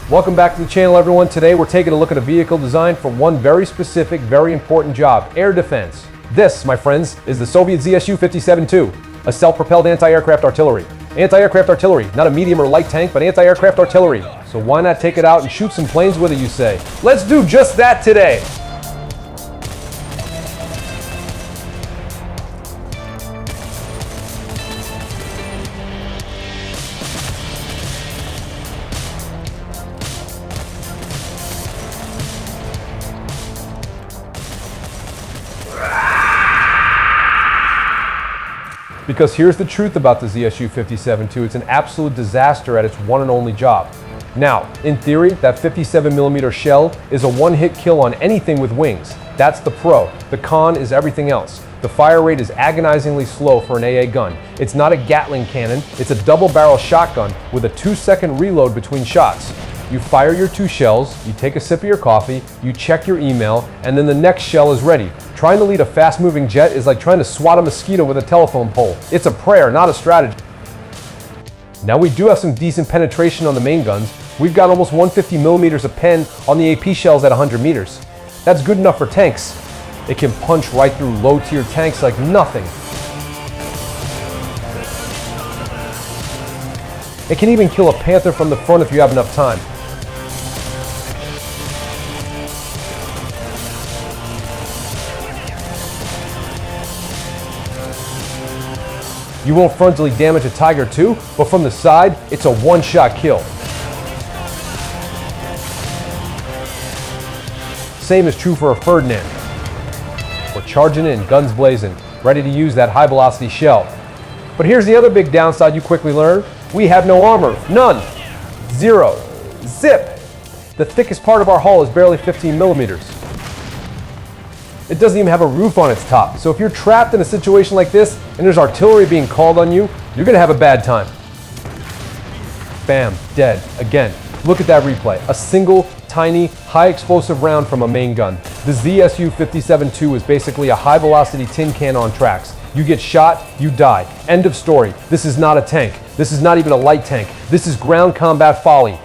Welcome back to the channel, everyone. Today we're taking a look at a vehicle designed for one very specific, very important job: air defense. This, my friends, is the Soviet ZSU-57-2, a self-propelled anti-aircraft artillery. Anti-aircraft artillery, not a medium or light tank, but anti-aircraft artillery. So why not take it out and shoot some planes with it, you say? Let's do just that today! Because here's the truth about the ZSU-57-2, it's an absolute disaster at its one and only job. Now, in theory, that 57mm shell is a one-hit kill on anything with wings. That's the pro. The con is everything else. The fire rate is agonizingly slow for an AA gun. It's not a Gatling cannon, it's a double-barrel shotgun with a 2-second reload between shots. You fire your 2 shells, you take a sip of your coffee, you check your email, and then the next shell is ready. Trying to lead a fast-moving jet is like trying to swat a mosquito with a telephone pole. It's a prayer, not a strategy. Now, we do have some decent penetration on the main guns. We've got almost 150mm of pen on the AP shells at 100 meters. That's good enough for tanks. It can punch right through low-tier tanks like nothing. It can even kill a Panther from the front if you have enough time. You won't frontally damage a Tiger too, but from the side, it's a one-shot kill. Same is true for a Ferdinand. We're charging in, guns blazing, ready to use that high-velocity shell. But here's the other big downside you quickly learn. We have no armor. None. Zero. Zip. The thickest part of our hull is barely 15mm. It doesn't even have a roof on its top. So if you're trapped in a situation like this and there's artillery being called on you, you're going to have a bad time. Bam. Dead. Again. Look at that replay. A single, tiny, high-explosive round from a main gun. The ZSU-57-2 is basically a high-velocity tin can on tracks. You get shot, you die. End of story. This is not a tank. This is not even a light tank. This is ground combat folly.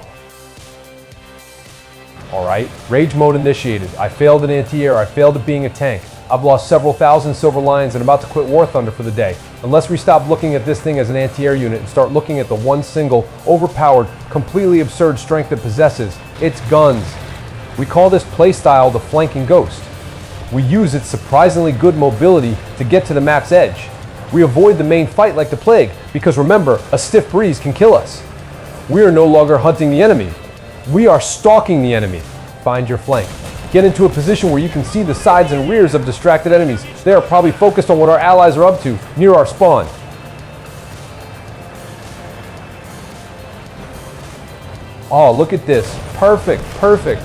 Alright, rage mode initiated. I failed at anti-air, I failed at being a tank. I've lost several thousand silver lions and about to quit War Thunder for the day. Unless we stop looking at this thing as an anti-air unit and start looking at the one single, overpowered, completely absurd strength it possesses, its guns. We call this playstyle the flanking ghost. We use its surprisingly good mobility to get to the map's edge. We avoid the main fight like the plague, because remember, a stiff breeze can kill us. We are no longer hunting the enemy. We are stalking the enemy. Find your flank. Get into a position where you can see the sides and rears of distracted enemies. They are probably focused on what our allies are up to, near our spawn. Oh, look at this. Perfect, perfect.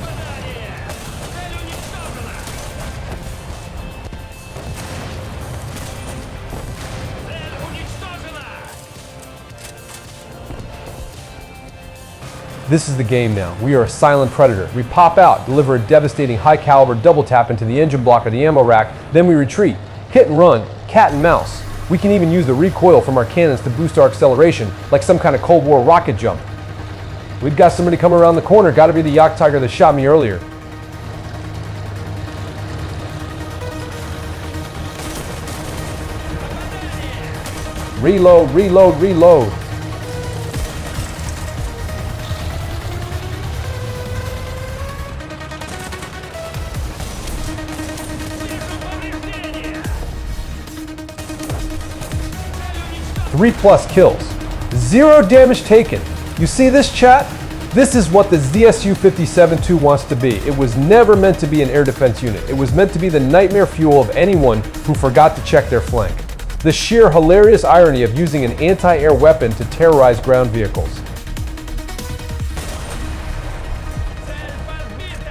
This is the game now. We are a silent predator. We pop out, deliver a devastating high-caliber double tap into the engine block of the ammo rack, then we retreat. Hit and run, cat and mouse. We can even use the recoil from our cannons to boost our acceleration, like some kind of Cold War rocket jump. We've got somebody coming around the corner. Gotta be the Yak Tiger that shot me earlier. Reload, reload, reload. +3 kills. 0 damage taken. You see this, chat? This is what the ZSU-57-2 wants to be. It was never meant to be an air defense unit. It was meant to be the nightmare fuel of anyone who forgot to check their flank. The sheer hilarious irony of using an anti-air weapon to terrorize ground vehicles.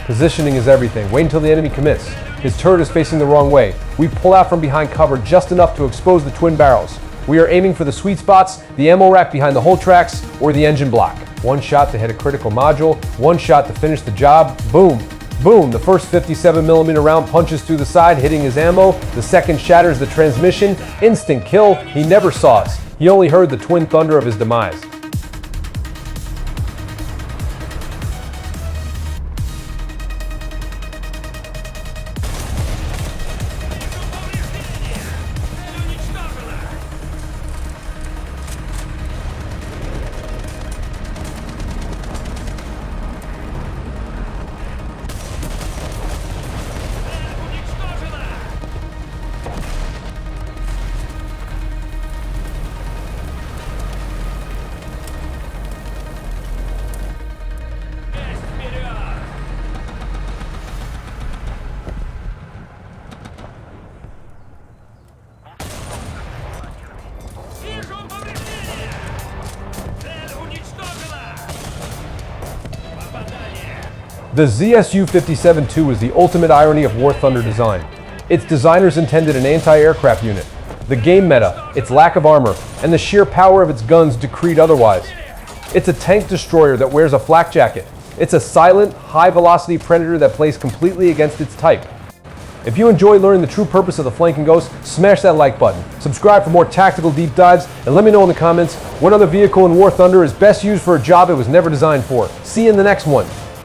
Positioning is everything. Wait until the enemy commits. His turret is facing the wrong way. We pull out from behind cover just enough to expose the twin barrels. We are aiming for the sweet spots, the ammo rack behind the hull tracks, or the engine block. One shot to hit a critical module, one shot to finish the job, boom. Boom, the first 57mm round punches through the side, hitting his ammo. The second shatters the transmission. Instant kill. He never saw us. He only heard the twin thunder of his demise. The ZSU-57-2 is the ultimate irony of War Thunder design. Its designers intended an anti-aircraft unit. The game meta, its lack of armor, and the sheer power of its guns decreed otherwise. It's a tank destroyer that wears a flak jacket. It's a silent, high-velocity predator that plays completely against its type. If you enjoy learning the true purpose of the Flanking Ghost, smash that like button, subscribe for more tactical deep dives, and let me know in the comments what other vehicle in War Thunder is best used for a job it was never designed for. See you in the next one.